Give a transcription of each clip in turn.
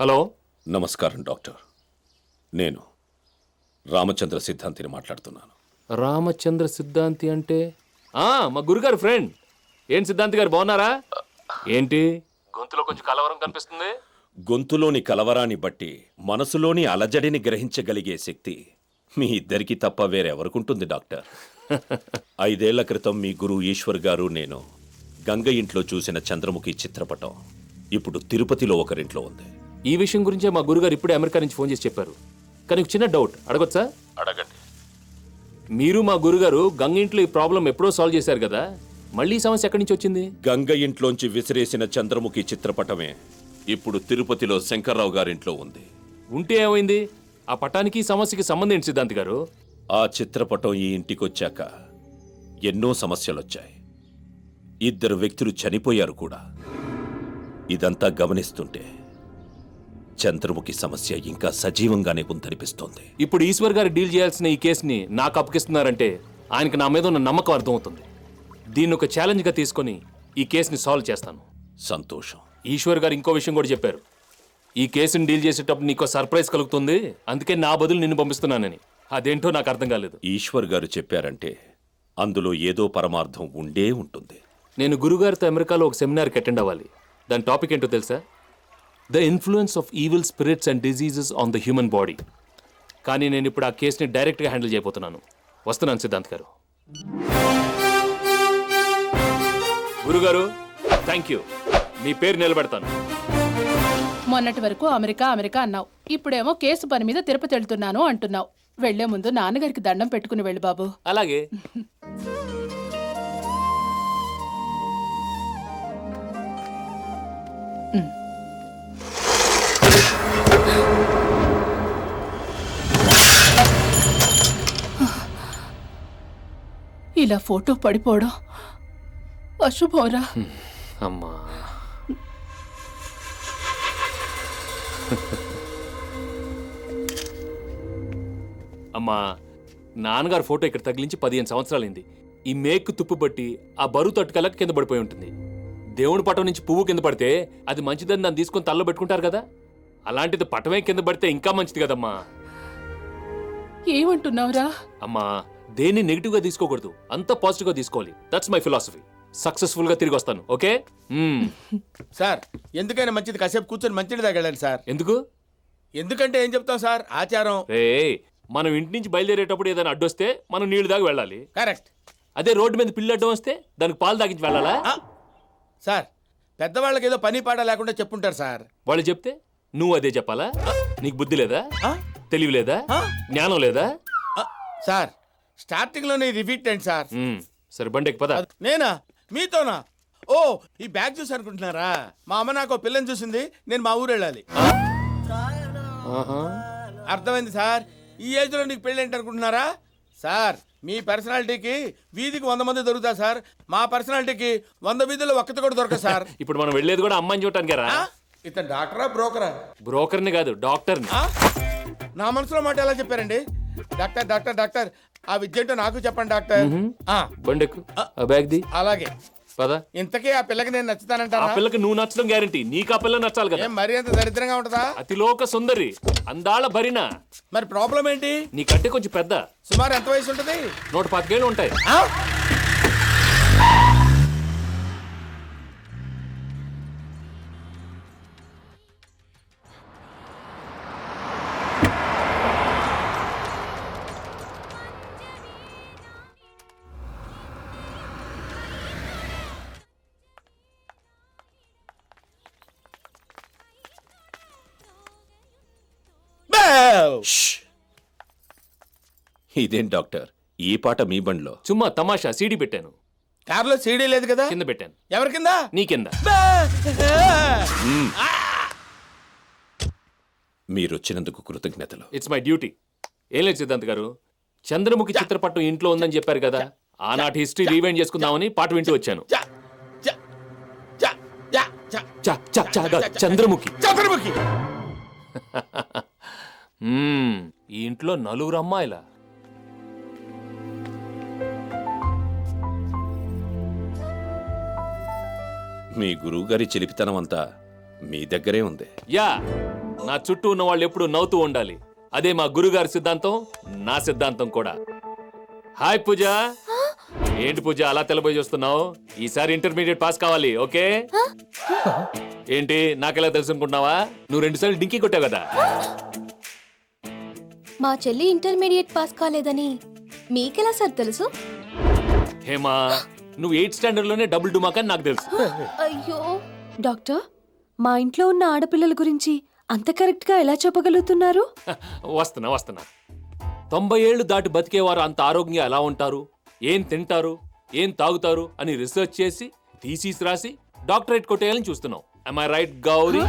Hello. నమస్కారం doctor. నేను రామచంద్ర సిద్ధాంతిని మాట్లాడుతున్నాను. రామచంద్ర సిద్ధాంతి అంటే మా గురుగారు ఫ్రెండ్. ఏం సిద్ధాంతి గారు బాగున్నారా? ఏంటి గొంతులో కొంచెం కలవరం కనిపిస్తుంది? గొంతులోని కలవరాన్ని బట్టి మనసులోని అలజడిని గ్రహించగలిగే శక్తి మీ ఇద్దరికీ తప్ప వేరెవరుకుంటుంది డాక్టర్. 5 ఏళ్ల క్రితం మీ గురువు ఈశ్వర్ గారు నేను గంగ ఇంట్లో చూసిన చంద్రముఖి చిత్రపటం ఇప్పుడు తిరుపతిలో ఒకరింట్లో ఉంది. ఈ విషయం గురించే మా గురుగారు ఇప్పుడే అమెరికా నుంచి ఫోన్ చేసి చెప్పారు. కానీ ఒక చిన్న డౌట్ అడగొచ్చా? అడగండి. మీరు మా గురుగారు గంగ ఇంట్లో ఈ ప్రాబ్లం ఎప్పుడో సాల్వ్ చేశారు కదా, మళ్ళీ ఈ సమస్య ఎక్కడి నుంచి వచ్చింది? గంగ ఇంట్లోంచి విసిరేసిన చంద్రముఖి చిత్రపటమే ఇప్పుడు తిరుపతిలో శంకర్రావు గారింట్లో ఉంది. ఉంటే ఏమైంది? ఆ పటానికి ఈ సమస్యకి సంబంధం ఏంటి సిద్ధాంతి గారు? ఆ చిత్రపటం ఈ ఇంటికొచ్చాక ఎన్నో సమస్యలొచ్చాయి. 2 వ్యక్తులు చనిపోయారు కూడా. ఇదంతా గమనిస్తుంటే చంద్రముఖి సమస్య ఇంకా సజీవంగానే ఉందనిపిస్తోంది. ఇప్పుడు ఈశ్వర్ గారు డీల్ చేయాల్సిన ఈ కేసుని నాకు అప్పగిస్తున్నారంటే ఆయనకి నా మీద ఉన్న నమ్మకం అర్థమవుతుంది. దీన్ని ఒక ఛాలెంజ్గా తీసుకొని ఈ కేసుని సాల్వ్ చేస్తాను. సంతోషం. ఈశ్వర్ గారు ఇంకో విషయం కూడా చెప్పారు. ఈ కేసుని డీల్ చేసేటప్పుడు నీకు సర్ప్రైజ్ కలుగుతుంది, అందుకే నా బదులు నిన్ను పంపిస్తున్నానని. అదేంటో నాకు అర్థం కాలేదు. ఈశ్వర్ గారు చెప్పారంటే అందులో ఏదో పరమార్థం ఉండే ఉంటుంది. నేను గురుగారితో అమెరికాలో ఒక సెమినార్కి అటెండ్ అవ్వాలి. దాని టాపిక్ ఏంటో తెలుసా? The influence of evil spirits and diseases on the human body. కానీ నేను ఇప్పుడు ఆ కేసుని డైరెక్ట్గా హ్యాండిల్ చేయబోతున్నాను. వస్తున్నాను సిద్ధాంత్ గారు. గురుగారు థ్యాంక్ యూ. మీ పేరు నిలబెడతాను. మొన్నటి వరకు అమెరికా అమెరికా అన్నావు, ఇప్పుడేమో కేసు పని మీద తిరుపతి వెళ్తున్నాను అంటున్నావు. వెళ్లే ముందు నాన్నగారికి దండం పెట్టుకుని వెళ్ళు బాబు. అలాగే. ఇలా ఫోటో పడిపోవడం అశుభంరా. అమ్మా, అమ్మా, నాన్నగారు ఫోటో ఇక్కడ తగిలించి 15 సంవత్సరాలైంది. ఈ మేకు తుప్పు పట్టి ఆ బరువు తట్టుకెళ్ళక కింద పడిపోయి ఉంటుంది. దేవుడి పటం నుంచి పువ్వు కింద పడితే అది మంచిదని దాన్ని తీసుకొని తల్లో పెట్టుకుంటారు కదా, అలాంటిది పటమే కింద పడితే ఇంకా మంచిది కదమ్మా. ఏమంటున్నావురా? అమ్మా, దేన్ని నెగిటివ్ గా తీసుకోకూడదు, అంతా పాజిటివ్ గా తీసుకోవాలి. That's my philosophy. సక్సెస్ఫుల్ గా తిరిగి వస్తాను. ఓకే సార్, ఎందుకైనా మంచిది కాసేపు కూర్చొని మంచిది తాగలండి సార్. ఎందుకు? ఎందుకంటే ఏం చెప్తాం సార్, ఆచారం. రే, మనం ఇంటి నుంచి బయలుదేరేటప్పుడు ఏదైనా అడ్డొస్తే మనం నీళ్లు దాకా వెళ్ళాలి. కరెక్ట్. అదే రోడ్డు మీద పిల్లి అడ్డం వస్తే దానికి పాలు తాగించి వెళ్ళాలా? సార్, పెద్దవాళ్ళకి ఏదో పని పాట లేకుండా చెప్పుంటారు సార్. వాళ్ళు చెప్తే నువ్వు అదే చెప్పాలా? నీకు బుద్ధి లేదా? తెలివి లేదా? జ్ఞానం లేదా? సార్, స్టార్టింగ్ లోనే రిపీట్ అండి సార్. సరే బండికి పద. నేనా? మీతోనా? ఓ, ఈ బ్యాగ్ చూసి అనుకుంటున్నారా? మా అమ్మ నాకు పిల్లని చూసింది, నేను మా ఊరు వెళ్ళాలి. అర్థమైంది సార్. ఈ ఏజ్ లో నీకు పెళ్ళి ఏంటి అనుకుంటున్నారా సార్? మీ పర్సనాలిటీకి వీధికి 100 మంది దొరుకుతారు సార్. మా పర్సనాలిటీకి 100 వీధుల్లో ఒక్కటి కూడా దొరకదు సార్. ఇప్పుడు మనం వెళ్ళేది కూడా అమ్మాయిని చూడటానికి రా. ఇతను డాక్టరా బ్రోకరా? బ్రోకర్ని కాదు, డాక్టర్ని. నా మనసులో మాట ఎలా చెప్పారండి? డాక్టర్ డాక్టర్ డాక్టర్, ఆ విద్య ఏంటో నాకు చెప్పండి డాక్టర్. బండెక్కు, ఆ బ్యాగ్ ది. అలాగే. పద. ఇంతకీ ఆ పిల్లకి నేను నచ్చుతానంటారా? ఆ పిల్లకి నువ్వు నచ్చడం గ్యారంటీ. నీకు ఆ పిల్ల నచ్చాలి కదా. మరీ అంత దరిద్రంగా ఉంటుందా? అతిలోక సుందరి, అందాల భరిన. మరి ప్రాబ్లం ఏంటి? నీకంటే కొంచెం పెద్ద. సుమారు ఎంత వయసు ఉంటుంది? 125 ఏళ్ళు ఉంటాయి. ఇదేం డాక్టర్, ఈ పాట మీ బండిలో? చుమ్మా తమాషా, సీడీ పెట్టాను. కారులో సీడీ లేదు కదా? కింద పెట్టాను. ఎవరి కింద? నీ కింద. మీరొచ్చినందుకు కృతజ్ఞతలు. It's my duty. ఏం లేదు సిద్ధాంత్ గారు, చంద్రముఖి చిత్రపటం ఇంట్లో ఉందని చెప్పారు కదా, ఆనాటి హిస్టరీ రీవైండ్ చేసుకుందామని పాట వింటూ వచ్చాను. చంద్రముఖి. చంద్రముఖి. ఈ ఇంట్లో 4 అమ్మాయిల. మీ గురువుగారి చిలిపితనం అంతా మీ దగ్గరే ఉంది. యా, నా చుట్టూ ఉన్న వాళ్ళు ఎప్పుడు నవ్వుతూ ఉండాలి. అదే మా గురుగారి సిద్ధాంతం, నా సిద్ధాంతం కూడా. హాయ్ పూజ. ఏంటి పూజ అలా తెల్లబోయి చూస్తున్నావు? ఈసారి ఇంటర్మీడియట్ పాస్ కావాలి, ఓకే? ఏంటి నాకెలా తెలుసు అనుకుంటున్నావా? నువ్వు 2 సార్లు డింకీ కొట్టావు కదా. మా చెల్లి ఇంటర్మీడియట్ పాస్ కాలేదని మీకెలా సార్ తెలుసు? హేమా, నువ్వు 8th స్టాండర్డ్ లోనే డబుల్ డుమాక్ అని నాకు తెలుసు. అయ్యో డాక్టర్, మా ఇంట్లో ఉన్న ఆడపిల్లల గురించి అంత కరెక్ట్ గా ఎలా చెప్పగలుగుతున్నారు? వస్తున్నా 90 ఏళ్లు దాటి బతికేవారు అంత ఆరోగ్యంగా ఎలా ఉంటారు, ఏం తింటారు, ఏం తాగుతారు అని రీసెర్చ్ చేసి థీసిస్ రాసి డాక్టరేట్ కొట్టేయాలని చూస్తున్నావు. am I right Gauri?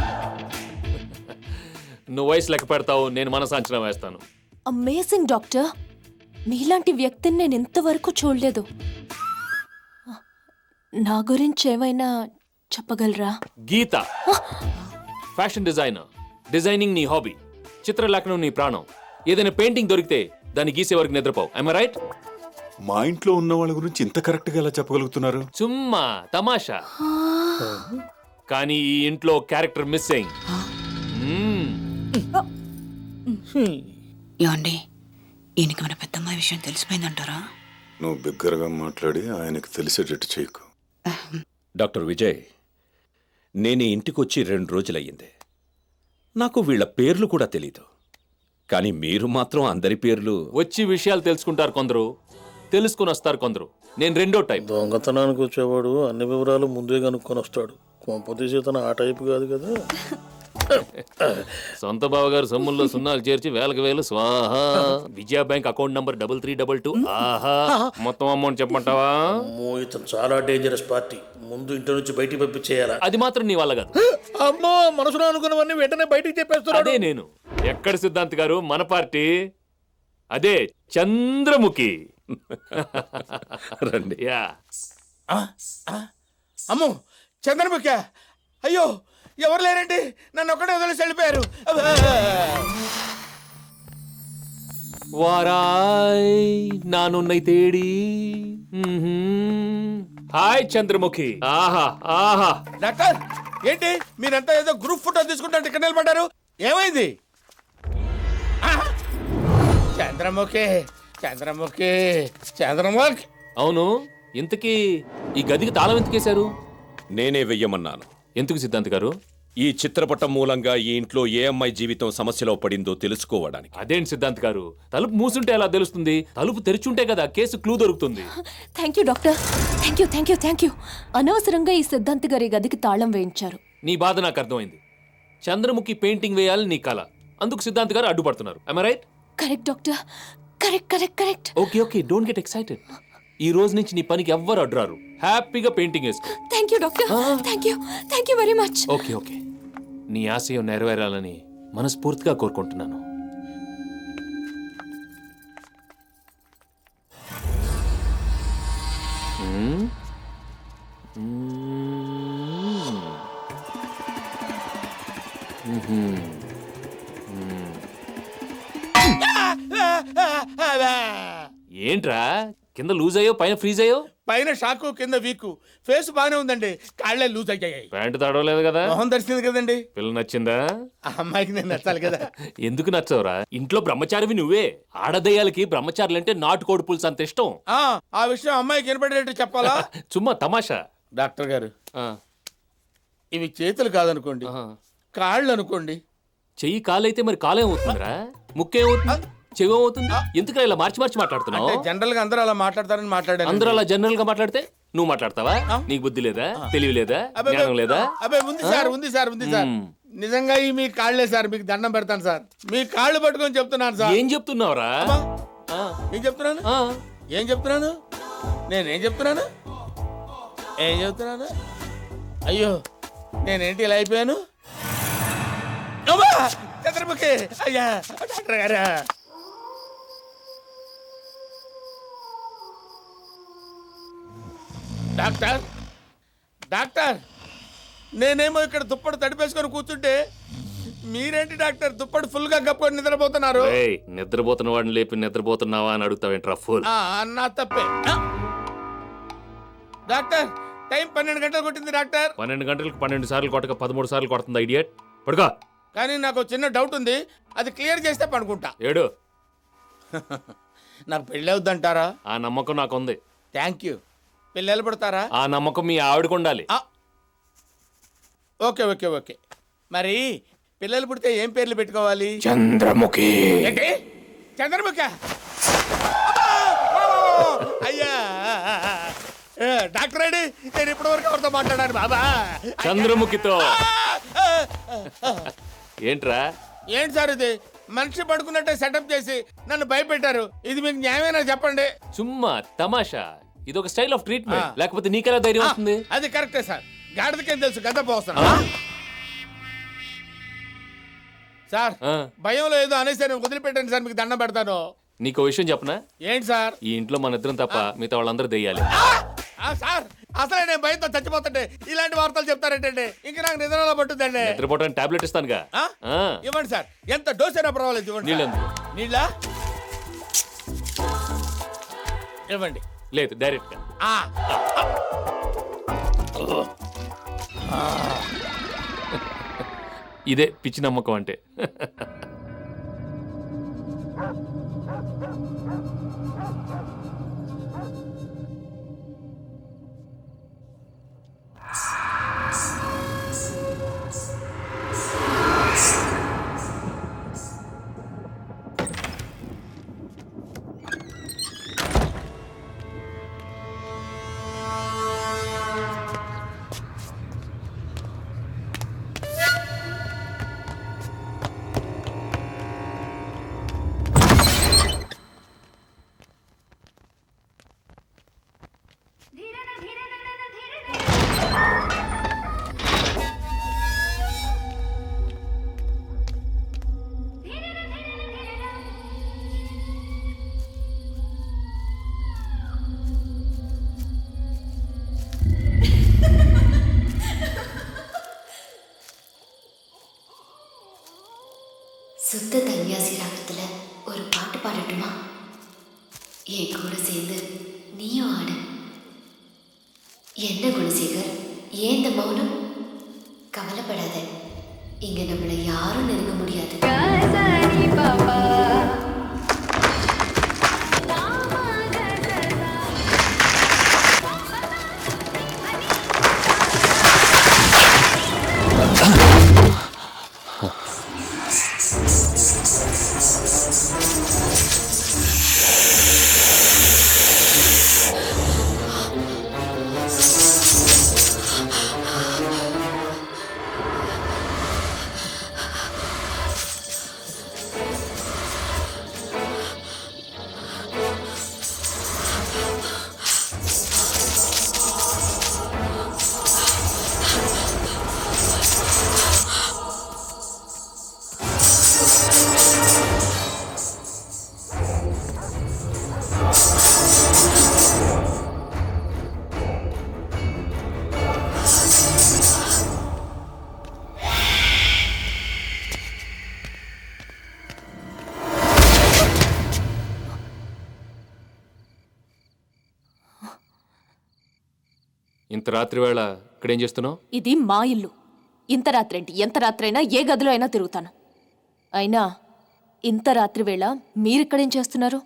నువ్వు వయసు లెక్క పెడతావు, నేను మనసు అంచనా వేస్తాను. అమేజింగ్ డాక్టర్, మీలాంటి వ్యక్తిని నేను ఇంతవరకు చూడలేదు. నా గురించి ఏమైనా చెప్పగలరా? గీత ఫ్యాషన్ డిజైనర్. డిజైనింగ్ నీ హాబీ, చిత్రలేఖనం నీ ప్రాణం. ఏదైనా పెయింటింగ్ దొరికితే దాన్ని గీసే వరకు నిద్రపోవు. am I right? మా ఇంట్లో ఉన్న వాళ్ళ గురించి ఇంత కరెక్ట్ గా ఎలా చెప్పగలుగుతున్నారు? చుమ్మా తమాషా. కానీ ఈ ఇంట్లో క్యారెక్టర్ మిస్సింగ్. ఏమండి, ఈయనకి మన పెద్దమ్మాయి విషయం తెలిసిపోయిందంటారా? నువ్వు బిగ్గరగా మాట్లాడి ఆయనకు తెలిసేటట్టు చేయకు. డాక్టర్ విజయ్, నేను ఈ ఇంటికొచ్చి 2 రోజులయ్యింది. నాకు వీళ్ళ పేర్లు కూడా తెలీదు. కానీ మీరు మాత్రం అందరి పేర్లు వచ్చి విషయాలు తెలుసుకుంటారు కొందరు, తెలుసుకుని వస్తారు కొందరు. నేను రెండో టైప్. దొంగతనానికి వచ్చేవాడు అన్ని వివరాలు ముందే కనుక్కొని వస్తాడు. కొంపతీసి తన ఆ టైప్ కాదు కదా. సొంత బావగారు సొమ్ముల్లో సున్నాలు చేర్చి వేలకు వేలు స్వాహా. విజయ బ్యాంక్ అకౌంట్ నంబర్ 3322. ఆహా, మొత్తం అమౌంట్ చెప్పమంటావా? అమ్మో, ఇతను చాలా డేంజరస్ పార్టీ. ముందు ఇంటి నుంచి బయటికి పంపించేయాలా? అది మాత్రం నీ వల్ల కాదు. అమ్మో, మనసులో అనుకున్నవన్నీ వెంటనే బయటికి చెప్పేస్తున్నాడు. అదే నేను. ఎక్కడ సిద్ధాంత్ గారు? మన పార్టీ అదే చంద్రముఖి. రండి. యా. అమ్మో చంద్రముఖ, అయ్యో ఎవరు లేరండి, నన్ను ఒక్కడే వదిలేసి వెళ్ళిపోయారు. వారాయ్ నానున్నై తేడి. హాయ్ చంద్రముఖి. ఆహా ఆహా. డాక్టర్, ఏంటి మీరంతా ఏదో గ్రూప్ ఫోటో తీసుకుంటే ఇక్కడ నిలబడ్డారు? ఏమైంది? ఆహా! చంద్రముఖి చంద్రముఖి చంద్రముఖి. అవును, ఇంతకీ ఈ గదికి తాళం ఎందుకేశారు? నేనే వెయ్యమన్నాను. ఎందుకు సిద్ధాంత్ గారు? ఈ చిత్రపటం మూలంగా ఈ ఇంట్లో ఏ అమ్మాయి జీవితం సమస్యలో పడిందో తెలుసుకోవడానికి. అదేంటి సిద్ధాంత్ గారు, తలుపు మూసుంటే ఎలా తెలుస్తుంది? తలుపు తెరిచుంటే కదా కేసు క్లూ దొరుకుతుంది. Thank you doctor, thank you. అనవసరంగా ఈ సిద్ధాంత్ గారి గదికి తాళం వేయించారు. నీ బాధ నాకు అర్థమైంది. చంద్రముఖి పెయింటింగ్ వేయాలని నీ కల, అందుకు సిద్ధాంత్ గారు అడ్డుపడుతున్నారు. am I right? Correct doctor, correct. Okay, don't get excited. ఈ రోజు నుంచి నీ పనికి ఎవ్వరు అడ్రారు. హ్యాపీగా పెయింటింగ్ వేసుకో. Thank you doctor, thank you very much. Okay, నీ ఆశయం నెరవేరాలని మనస్ఫూర్తిగా కోరుకుంటున్నాను. ఏంట్రా, కింద లూజ్ అయ్యో పైన ఫ్రీజ్ అయ్యో? పైన షాకు కింద వీకు. ఫేస్ బానే ఉందండి, కాళ్ళే లూజ్ అయ్యాయి. ప్యాంటు తడవలేదు కదా? మొహం దర్శింది కదండి. పిల్ల నచ్చిందా? ఆ అమ్మాయికి నేను నచ్చాలి కదా. ఎందుకు నచ్చవురా? ఇంట్లో బ్రహ్మచారివి నువ్వే. ఆడదయ్యాలకి బ్రహ్మచారులంటే నాటుకోడి పులుసు అంత ఇష్టం. ఆ విషయం అమ్మాయికి వినపడేట్టు చెప్పాలా? చుమ్మా తమాషా. డాక్టర్ గారు, ఆ, ఇవి చేతులు కాదనుకోండి, ఆహా. కాళ్ళు అనుకోండి. చెయ్యి కాలైతే మరి కాలేమవుతుందిరా? ముక్కేమవుతుంది? చెవేమవుతుంది? ఎందుకు ఇలా మార్చి మాట్లాడుతున్నావు? జనరల్ గా అందరూ అలా మాట్లాడతారని మాట్లాడాను. అందరూ అలా జనరల్ గా మాట్లాడితే నువ్వు మాట్లాడతావా? నీకు బుద్ధి లేదా, తెలివి లేదా, జ్ఞానం లేదా? అబ్బాయి ఉంది సార్. నిజంగా ఈ మీ కాళ్ళే సార్, మీకు దండం పెడతాను సార్. మీ కాళ్ళు పట్టుకొని చెప్తున్నాను సార్. ఏం చెప్తున్నావురా? ఏం చెప్తున్నాను? నేనేం చెప్తున్నాను? అయ్యో, నేనేంటి ఇలా అయిపోయాను? అమ్మా! చంద్రముఖి, అయ్యా డాక్టర్ గారా. డాక్టర్, నేనేమో ఇక్కడ దుప్పటి తడిపేసుకొని కూర్చుంటే మీరేంటి డాక్టర్ దుప్పటి ఫుల్ గా కప్పుకొని నిద్రపోతున్నారు? నిద్రపోతున్న వాడిని లేపి నిద్రపోతున్నావా అని అడుగుతావేంట్రా ఫుల్? నా తప్పే. డాక్టర్, టైం 12 గంటలు కొట్టింది డాక్టర్. 12 గంటలకు 12 సార్లు కొట్టక 13 సార్లు కొడుతుంది ఐడియట్. పడుకో. కానీ నాకు ఒక చిన్న డౌట్ ఉంది, అది క్లియర్ చేస్తే పనుకుంటా. ఏడు. నాకు పెళ్ళి అవుద్దంటారా? ఆ నమ్మకం నాకుంది. Thank you. పిల్లలు పుడతారా? ఆ నమ్మకం మీ ఆవిడకు ఉండాలి. Okay okay okay. మరి పిల్లలు పుడితే ఏం పేర్లు పెట్టుకోవాలి? చంద్రముఖి. ఏంటి? చంద్రముఖ? అయ్యా డాక్టర్ రెడ్డి, నేను ఇప్పటి వరకు ఎవరితో మాట్లాడాను బాబా? చంద్రముఖితో. ఏంట్రా? ఏంటి సార్ ఇది? మనిషి పడుకున్నట్టే సెటప్ చేసి నన్ను భయపెట్టారు. ఇది మీకు న్యాయమేనా చెప్పండి? సుమ్మా తమాషా. ఇది ఒక స్టైల్ ఆఫ్ ట్రీట్మెంట్. లేకపోతే నీకెలా ధైర్యం వస్తుంది? అది కరెక్టే సార్. గాడిదకేం తెలుసు గద్ద పోస్తాను. సార్ భయంలో ఏదో అనేసి వదిలిపెట్టండి సార్, మీకు దండం పెడతాను. నీకు విషయం చెప్పనా? ఏంటి సార్? ఈ ఇంట్లో మన ఇద్దరం తప్ప మిగతా వాళ్ళందరూ దెయ్యాలి. సార్ అసలే నేను భయంతో చచ్చిపోతుంటే ఇలాంటి వార్తలు చెప్తారేంటండి? ఇంక నాకు నిద్రలో పట్టుద్దండి. నిద్రపోవడానికి టాబ్లెట్ ఇస్తానుగా. ఇవ్వండి సార్, ఎంత డోస్ అయినా పర్వాలేదు. ఇవ్వండి. నీళ్ళ ఇవ్వండి. లేదు, డైరెక్ట్ గా. ఇదే పిచ్చి నమ్మకం అంటే. சுத்த தன்யாசி ராகத்துல ஒரு பாட்டு பாடட்டுமா? என் கூட சேர்ந்து நீயும் ஆடு. என்ன குணசேகர், ஏன் இந்த மௌனம்? கவலைப்படாத, இங்க நம்மளை யாரும் நெருங்க முடியாது. ఇంత రాత్రి వేళ ఇక్కడేం చేస్తున్నావు? ఇది మా ఇల్లు. ఇంత రాత్రి ఏంటి? ఎంత రాత్రి అయినా ఏ గదిలో అయినా తిరుగుతాను. అయినా ఇంత రాత్రి వేళ మీరిక్కడేం చేస్తున్నారు?